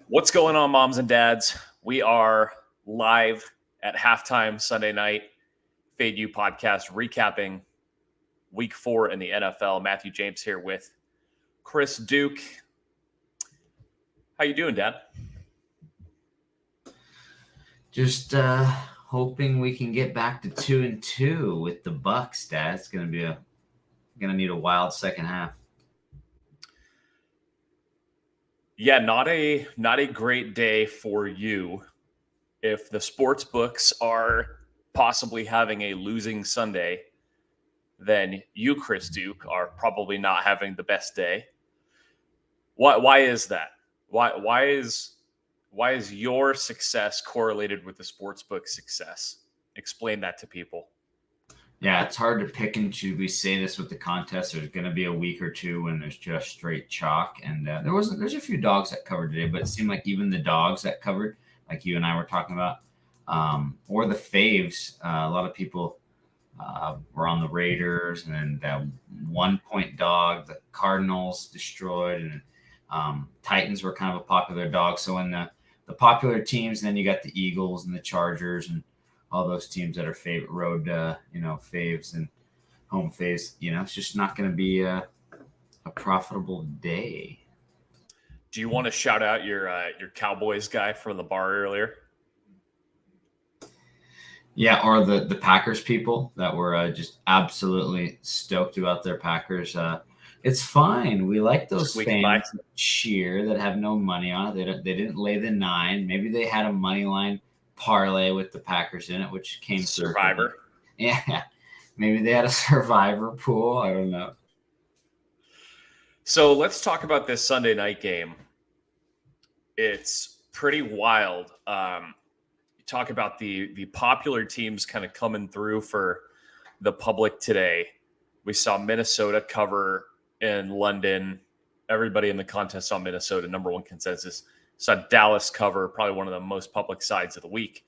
What's going on, moms and dads? We are live at halftime Sunday night. Fade You podcast recapping week 4 in the NFL. Matthew James here with Chris Duke. How you doing, Dad? Just hoping we can get back to 2-2 with the Bucks, Dad. It's gonna need a wild second half. Yeah, not a great day for you if the sports books are possibly having a losing Sunday. Then you, Chris Duke, are probably not having the best day. Why is that? Why is your success correlated with the sportsbook success? Explain that to people. Yeah, it's hard to pick and choose. We say this with the contest. There's going to be a week or two when there's just straight chalk, and there's a few dogs that covered today, but it seemed like even the dogs that covered, like you and I were talking about, or the faves, a lot of people were on the Raiders, and then that 1-point dog, the Cardinals destroyed, and Titans were kind of a popular dog. So in the popular teams, then you got the Eagles and the Chargers and all those teams that are favorite road, faves and home faves. It's just not going to be a profitable day. Do you want to shout out your Cowboys guy from the bar earlier? Yeah, or the Packers people that were just absolutely stoked about their Packers. It's fine. We like those fans that cheer that have no money on it. They didn't lay the 9. Maybe they had a money line parlay with the Packers in it, which came Survivor. Yeah, maybe they had a Survivor pool. I don't know. So let's talk about this Sunday night game. It's pretty wild. You talk about the popular teams kind of coming through for the public today. We saw Minnesota cover in London. Everybody in the contest saw Minnesota, number one consensus. Saw Dallas cover, probably one of the most public sides of the week.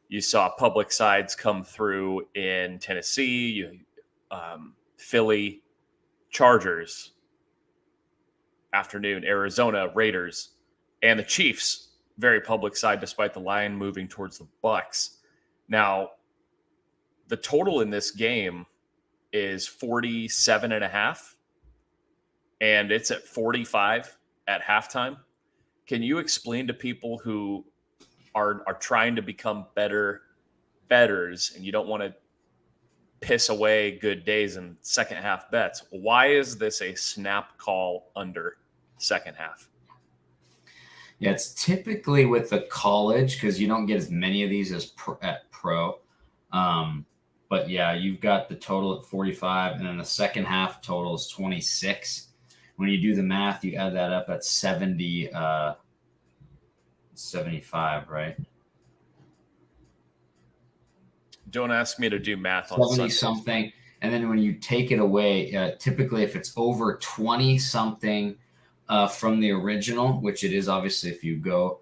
You saw public sides come through in Tennessee, Philly, Chargers, afternoon, Arizona, Raiders, and the Chiefs, very public side despite the line moving towards the Bucks. Now, the total in this game is 47.5, and it's at 45 at halftime. Can you explain to people who are trying to become better bettors and you don't want to piss away good days in second half bets, why is this a snap call under second half? Yeah, it's typically with the college because you don't get as many of these as at pro. But yeah, you've got the total at 45, and then the second half total is 26. When you do the math, you add that up at 70, 75, right? Don't ask me to do math on 70 something. And then when you take it away, typically if it's over 20 something from the original, which it is obviously if you go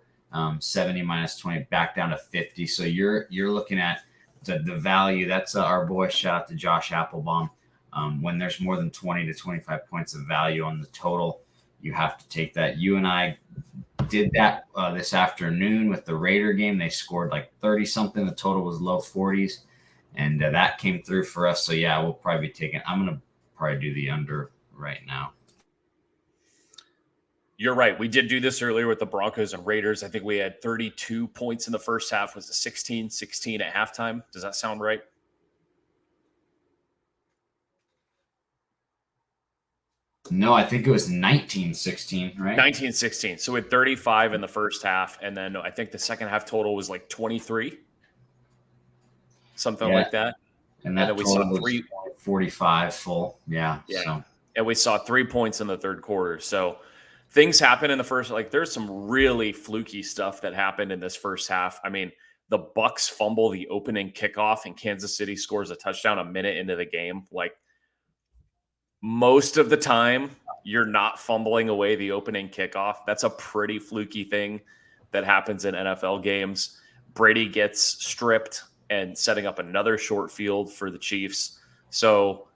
70 minus 20 back down to 50. So you're looking at the value. That's our boy, shout out to Josh Applebaum. When there's more than 20 to 25 points of value on the total, you have to take that. You and I did that this afternoon with the Raider game. They scored like 30 something. The total was low 40s, and that came through for us. So yeah, we'll probably be taking. I'm gonna probably do the under right now. You're right. We did do this earlier with the Broncos and Raiders. I think we had 32 points in the first half. Was it 16-16 at halftime? Does that sound right? No, I think it was 19-16, right? 19-16. So we had 35 in the first half, and then I think the second half total was like 23, something like that. And then we saw 45 full. Yeah. So. And we saw 3 points in the third quarter. So things happen in the first. Like there's some really fluky stuff that happened in this first half. I mean, the Bucks fumble the opening kickoff, and Kansas City scores a touchdown a minute into the game. Like, most of the time, you're not fumbling away the opening kickoff. That's a pretty fluky thing that happens in NFL games. Brady gets stripped and setting up another short field for the Chiefs. So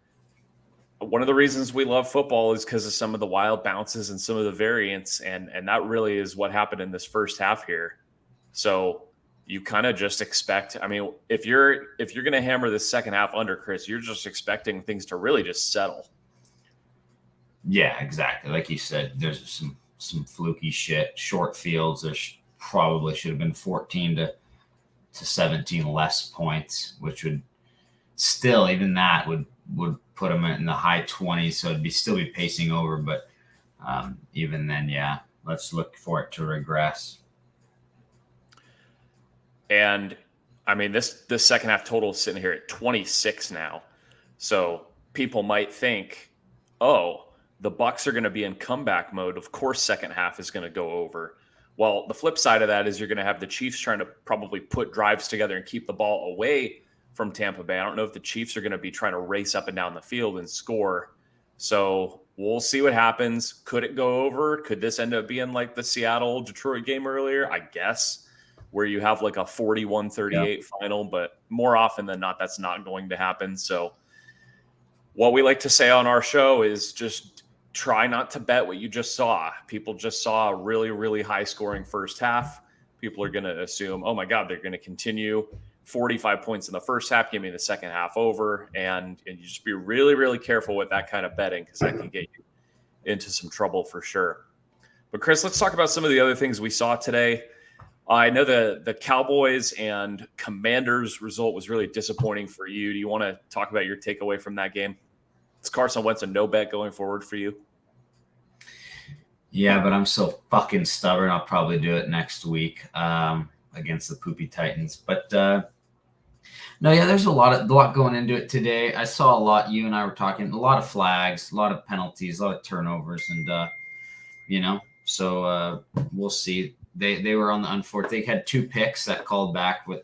one of the reasons we love football is because of some of the wild bounces and some of the variance, and that really is what happened in this first half here. So you kind of just expect. I mean, if you're going to hammer this second half under, Chris, you're just expecting things to really just settle. Yeah, exactly. Like you said, there's some fluky shit, short fields. There's probably should have been 14 to 17 less points, which would still, even that would put them in the high 20s. So it'd still be pacing over. But even then, yeah, let's look for it to regress. And I mean, this second half total is sitting here at 26 now. So people might think, oh, the Bucks are going to be in comeback mode. Of course, second half is going to go over. Well, the flip side of that is you're going to have the Chiefs trying to probably put drives together and keep the ball away from Tampa Bay. I don't know if the Chiefs are going to be trying to race up and down the field and score. So we'll see what happens. Could it go over? Could this end up being like the Seattle-Detroit game earlier? I guess, where you have like a 41-38 final, but more often than not, that's not going to happen. So what we like to say on our show is just try not to bet what you just saw. People just saw a really, really high scoring first half. People are going to assume, oh my God, they're going to continue 45 points in the first half, give me the second half over. And you just be really, really careful with that kind of betting, because that can get you into some trouble for sure. But Chris, let's talk about some of the other things we saw today. I know the Cowboys and Commanders result was really disappointing for you. Do you want to talk about your takeaway from that game? Is Carson Wentz a no bet going forward for you? Yeah, but I'm so fucking stubborn. I'll probably do it next week against the poopy Titans. But no, yeah, there's a lot going into it today. I saw a lot. You and I were talking a lot of flags, a lot of penalties, a lot of turnovers, and so we'll see. They were on the unfortunate. They had 2 picks that called back with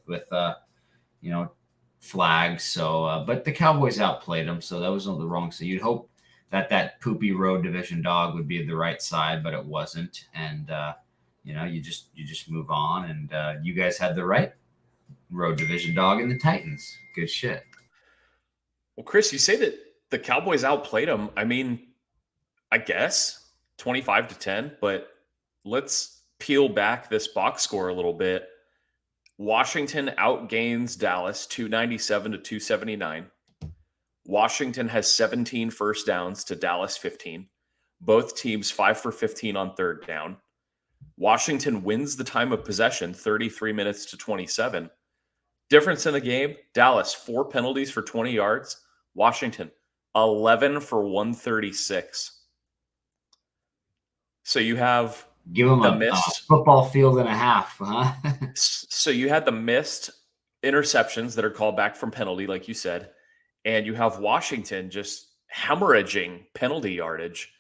flags. So, but the Cowboys outplayed them, so that was on the wrong. So you'd hope that poopy road division dog would be the right side, but it wasn't. And you just move on. And you guys had the right road division dog in the Titans. Good shit. Well, Chris, you say that the Cowboys outplayed them. I mean, I guess 25-10, but let's peel back this box score a little bit. Washington outgains Dallas 297-279. Washington has 17 first downs to Dallas 15. Both teams 5 for 15 on third down. Washington wins the time of possession 33 minutes to 27. Difference in the game, Dallas 4 penalties for 20 yards. Washington 11 for 136. So you have give them a football field and a half, huh? So you had the missed interceptions that are called back from penalty, like you said, and you have Washington just hemorrhaging penalty yardage.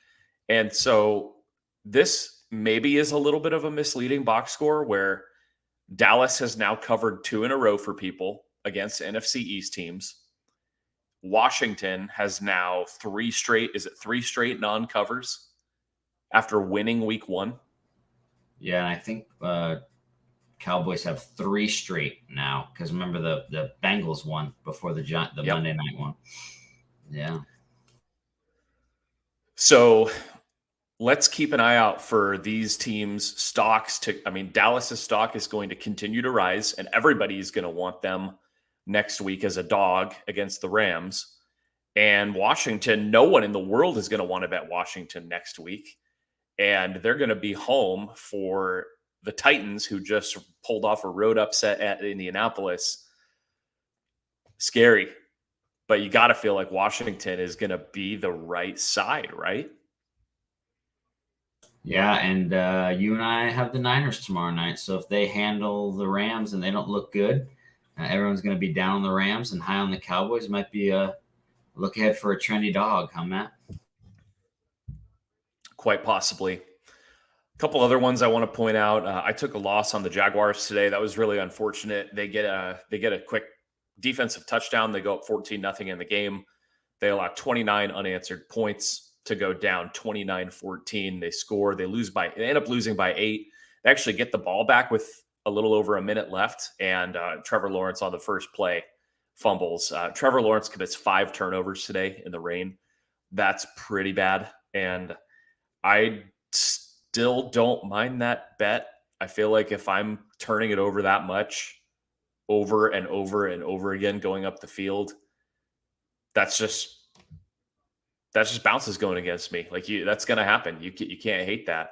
And so this maybe is a little bit of a misleading box score, where Dallas has now covered 2 in a row for people against NFC East teams. Washington has now 3 straight non-covers after winning week 1. Yeah, and I think Cowboys have 3 straight now, because remember the Bengals won before the Monday night one. Yeah. So let's keep an eye out for these teams' stocks. Dallas's stock is going to continue to rise, and everybody's going to want them next week as a dog against the Rams. And Washington, no one in the world is going to want to bet Washington next week. And they're going to be home for the Titans, who just pulled off a road upset at Indianapolis. Scary. But you got to feel like Washington is going to be the right side, right? Yeah, and you and I have the Niners tomorrow night. So if they handle the Rams and they don't look good, everyone's going to be down on the Rams and high on the Cowboys. It might be a look ahead for a trendy dog, huh, Matt? Quite possibly. A couple other ones I want to point out. I took a loss on the Jaguars today. That was really unfortunate. They get a quick defensive touchdown. They go up 14-0 in the game. They allow 29 unanswered points to go down 29-14. They score. They end up losing by 8. They actually get the ball back with a little over a minute left, and Trevor Lawrence on the first play fumbles. Trevor Lawrence commits 5 turnovers today in the rain. That's pretty bad. And I still don't mind that bet. I feel like if I'm turning it over that much, over and over and over again, going up the field, that's just bounces going against me. Like that's going to happen. You can't hate that.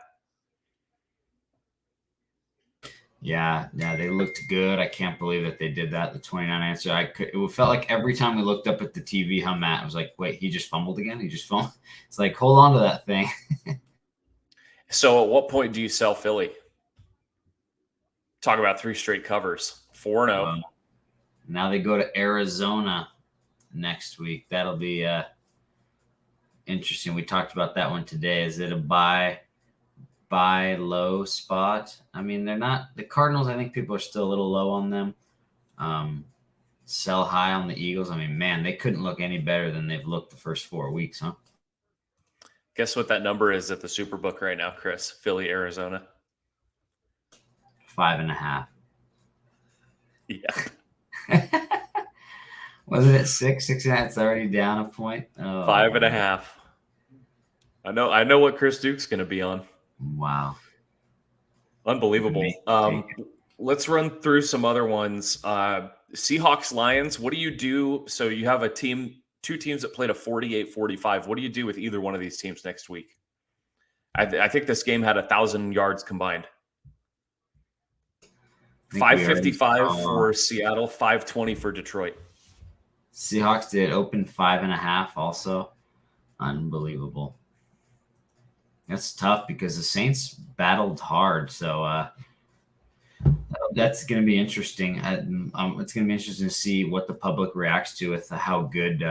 Yeah, they looked good. I can't believe that they did that. The 29 answer. It felt like every time we looked up at the TV, how Matt was like, "Wait, he just fumbled again. He just fumbled." It's like, hold on to that thing. So, at what point do you sell Philly? Talk about 3 straight covers. 4-0. Now they go to Arizona next week. That'll be interesting. We talked about that one today. Is it a buy low spot? I mean, they're not the Cardinals. I think people are still a little low on them. Sell high on the Eagles. I mean, man, they couldn't look any better than they've looked the first 4 weeks, huh? Guess what that number is at the Superbook right now, Chris? Philly, Arizona. 5.5. Yeah. Wasn't it 6? 6.5. It's already down a point. Oh, 5.5. I know what Chris Duke's going to be on. Wow. Unbelievable. Let's run through some other ones. Seahawks, Lions. What do you do? So you have 2 teams that played a 48-45. What do you do with either one of these teams next week? I think this game had 1,000 yards combined. 555 for Seattle, 520 for Detroit. Seahawks did open 5.5 also. Unbelievable. That's tough because the Saints battled hard. So that's going to be interesting. It's going to be interesting to see what the public reacts to with how good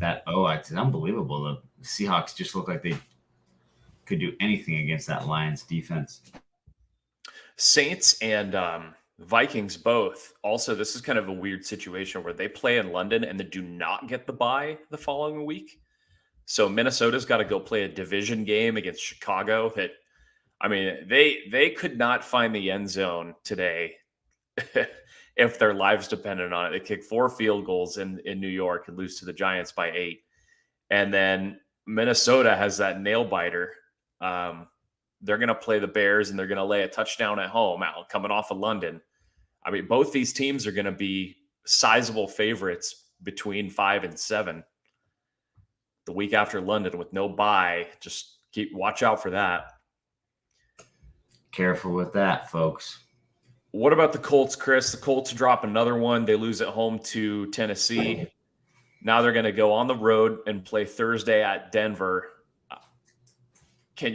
it's unbelievable. The Seahawks just look like they could do anything against that Lions defense. Saints and Vikings both. Also, this is kind of a weird situation where they play in London and they do not get the bye the following week. So Minnesota's got to go play a division game against Chicago. They could not find the end zone today if their lives depended on it. They kicked 4 field goals in New York and lose to the Giants by 8. And then Minnesota has that nail biter. They're going to play the Bears and they're going to lay a touchdown at home coming off of London. I mean, both these teams are going to be sizable favorites between 5 and 7 the week after London with no bye. Just watch out for that. Careful with that, folks. What about the Colts, Chris? The Colts drop another one. They lose at home to Tennessee. Now they're going to go on the road and play Thursday at Denver. Do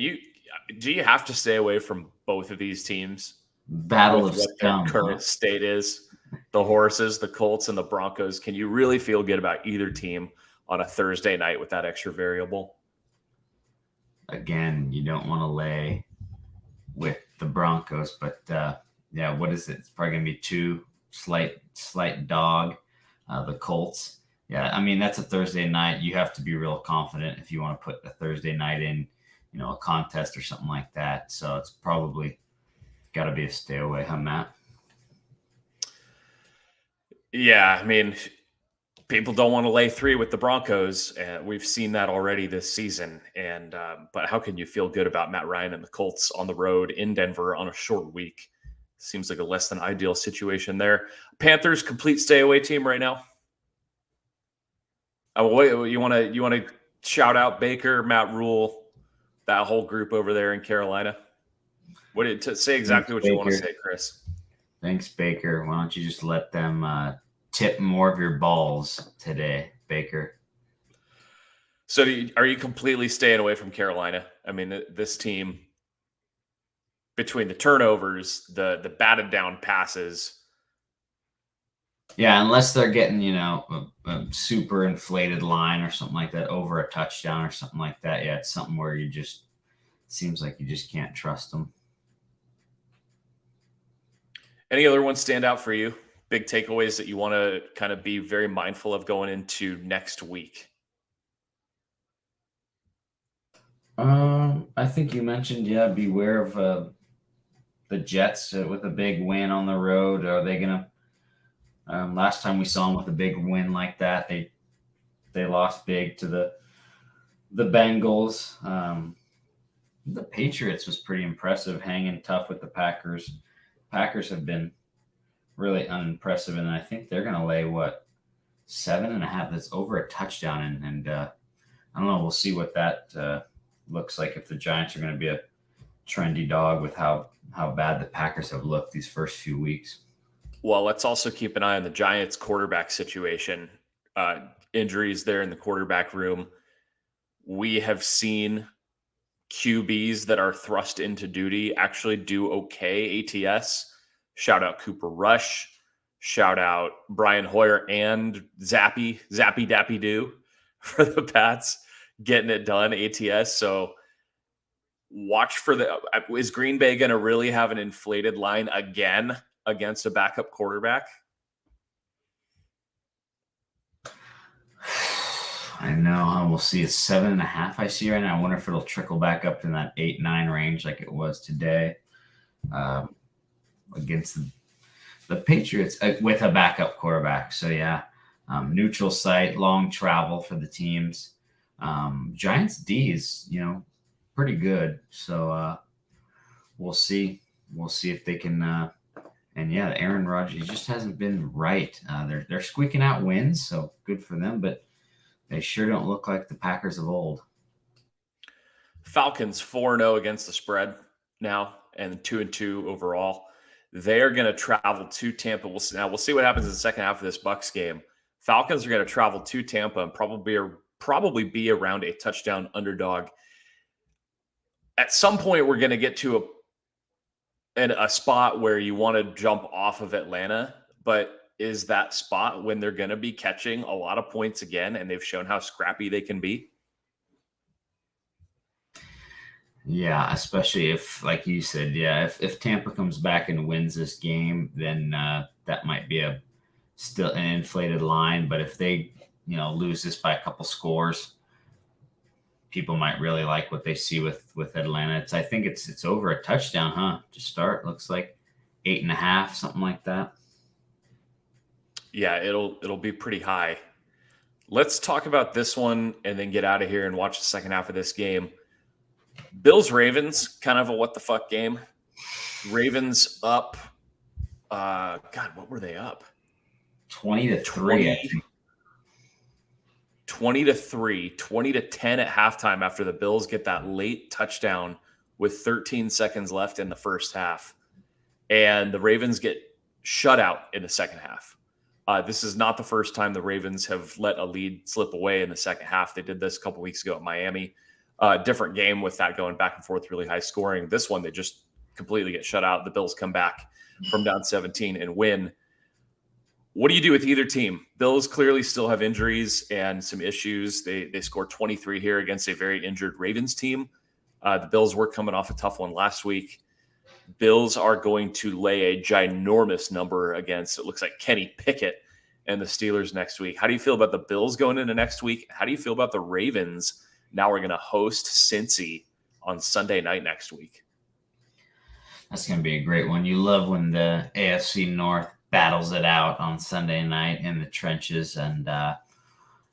you have to stay away from both of these teams? Battle of what their current state is. The horses, the Colts, and the Broncos. Can you really feel good about either team on a Thursday night with that extra variable? Again, you don't want to lay with the Broncos, but what is it? It's probably going to be 2 slight dog. The Colts. Yeah, I mean, that's a Thursday night. You have to be real confident if you want to put a Thursday night in, a contest or something like that. So it's probably got to be a stay away, huh, Matt? Yeah, I mean, people don't want to lay 3 with the Broncos, and we've seen that already this season. And but how can you feel good about Matt Ryan and the Colts on the road in Denver on a short week? Seems like a less than ideal situation there. Panthers, complete stay away team right now. You want to shout out Baker, Matt Rule, that whole group over there in Carolina? Say exactly what you want to say, Chris. Thanks, Baker. Why don't you just let them tip more of your balls today, Baker? So are you completely staying away from Carolina? I mean, this team, between the turnovers, the batted down passes. Yeah, unless they're getting, a super inflated line or something like that over a touchdown or something like that. Yeah, it's something where seems like you just can't trust them. Any other ones stand out for you? Big takeaways that you want to kind of be very mindful of going into next week? I think you mentioned, beware of the Jets with a big win on the road. Are they going to last time we saw them with a big win like that, they lost big to the the Bengals. The Patriots was pretty impressive, hanging tough with the Packers. Packers have been really unimpressive, and I think they're going to lay 7.5. That's over a touchdown, and I don't know. We'll see what that looks like if the Giants are going to be a trendy dog with how bad the Packers have looked these first few weeks. Well, let's also keep an eye on the Giants quarterback situation. Injuries there in the quarterback room. We have seen QBs that are thrust into duty actually do okay ATS. Shout out Cooper Rush. Shout out Brian Hoyer and Zappy Dappy Doo for the Pats getting it done ATS. So watch for is Green Bay going to really have an inflated line again against a backup quarterback? I know. We'll see. It's 7.5. I see right now. I wonder if it'll trickle back up to that 8-9 range like it was today against the Patriots with a backup quarterback. So yeah, neutral site, long travel for the teams. Giants D is pretty good. So we'll see. We'll see if they can. And yeah, Aaron Rodgers just hasn't been right. They're squeaking out wins, so good for them. But they sure don't look like the Packers of old. Falcons 4-0 against the spread now, and 2-2 overall. They are going to travel to Tampa. We'll see what happens in the second half of this Bucs game. Falcons are going to travel to Tampa and probably be around a touchdown underdog. At some point, we're going to get to a spot where you want to jump off of Atlanta, but is that spot when they're going to be catching a lot of points again, and they've shown how scrappy they can be? Yeah, especially if, like you said, if Tampa comes back and wins this game, then that might be still an inflated line. But if they, lose this by a couple scores, people might really like what they see with Atlanta. I think it's over a touchdown, huh? To start, looks like 8.5, something like that. Yeah, it'll be pretty high. Let's talk about this one and then get out of here and watch the second half of this game. Bills-Ravens, kind of a what the fuck game. Ravens up. God, what were they up? 20-3. 20-3, 20-10 at halftime after the Bills get that late touchdown with 13 seconds left in the first half. And the Ravens get shut out in the second half. This is not the first time the Ravens have let a lead slip away in the second half. They did this a couple weeks ago at Miami. Different game with that going back and forth, really high scoring. This one, they just completely get shut out. The Bills come back from down 17 and win. What do you do with either team? Bills clearly still have injuries and some issues. They scored 23 here against a very injured Ravens team. The Bills were coming off a tough one last week. Bills are going to lay a ginormous number against, it looks like, Kenny Pickett and the Steelers next week. How do you feel about the Bills going into next week? How do you feel about the Ravens? Now we're going to host Cincy on Sunday night next week. That's going to be a great one. You love when the AFC North battles it out on Sunday night in the trenches. And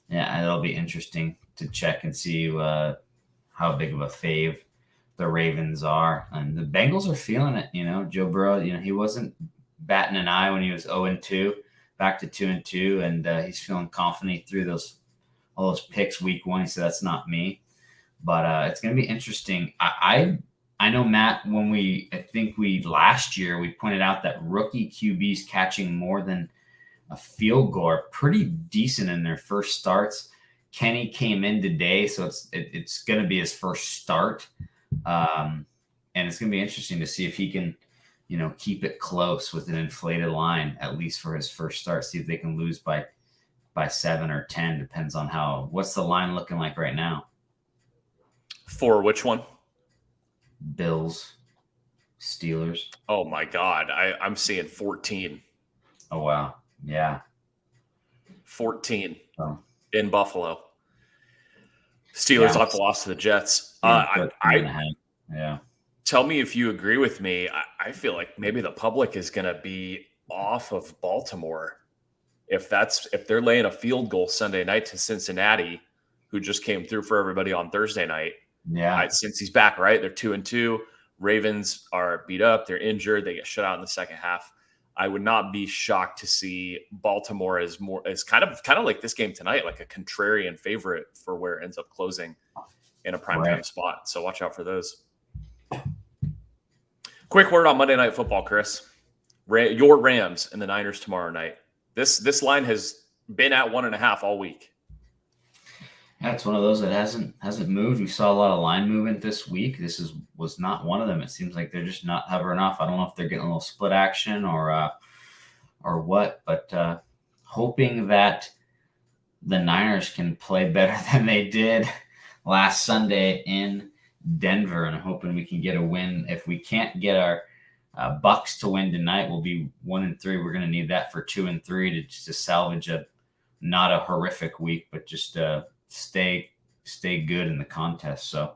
it'll be interesting to check and see how big of a fave the Ravens are. And the Bengals are feeling it. Joe Burrow, he wasn't batting an eye when he was 0-2, back to 2-2. And he's feeling confident. He threw all those picks week one. He said, that's not me. But it's going to be interesting. I know, Matt, I think last year we pointed out that rookie QBs catching more than a field goal are pretty decent in their first starts. Kenny came in today, so it's going to be his first start. And it's going to be interesting to see if he can, keep it close with an inflated line, at least for his first start. See if they can lose by 7 or 10, depends on what's the line looking like right now. For which one? Bills, Steelers. Oh my God. I'm seeing 14. Oh, wow. Yeah. 14 in Buffalo. Steelers off the loss to the Jets. Yeah. Tell me if you agree with me. I feel like maybe the public is going to be off of Baltimore. If they're laying a field goal Sunday night to Cincinnati, who just came through for everybody on Thursday night. Yeah. Since he's back, right? They're 2-2. Ravens are beat up. They're injured. They get shut out in the second half. I would not be shocked to see Baltimore as kind of like this game tonight, like a contrarian favorite for where it ends up closing in a primetime spot. So watch out for those. Quick word on Monday Night Football, Chris. Your Rams and the Niners tomorrow night. This line has been at 1.5 all week. That's one of those that hasn't moved. We saw a lot of line movement this week. This was not one of them. It seems like they're just not hovering off. I don't know if they're getting a little split action or what, but hoping that the Niners can play better than they did last Sunday in Denver, and I'm hoping we can get a win. If we can't get our Bucks to win tonight, we'll be 1-3. We're going to need that for 2-3 to salvage not a horrific week, but just stay good in the contest. So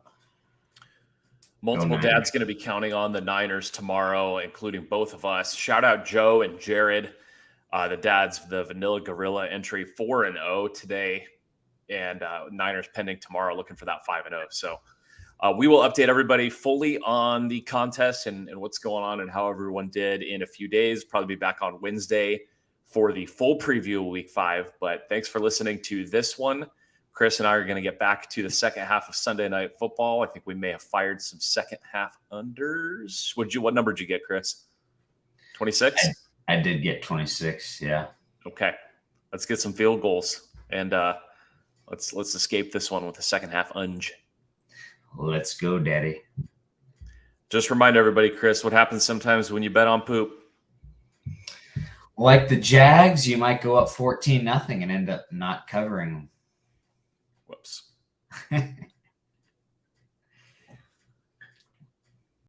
multiple dads going to be counting on the Niners tomorrow, including both of us. Shout out Joe and Jared, the dads of the Vanilla Gorilla entry 4-0 today, and Niners pending tomorrow, looking for that 5-0. So we will update everybody fully on the contest and what's going on and how everyone did in a few days. Probably be back on Wednesday for the full preview of Week 5. But thanks for listening to this one. Chris and I are going to get back to the second half of Sunday Night Football. I think we may have fired some second half unders. What number did you get, Chris? 26? I did get 26, yeah. Okay. Let's get some field goals. And let's escape this one with the second half unge. Let's go, Daddy. Just remind everybody, Chris, what happens sometimes when you bet on poop? Like the Jags, you might go up 14-0 and end up not covering them. Whoops.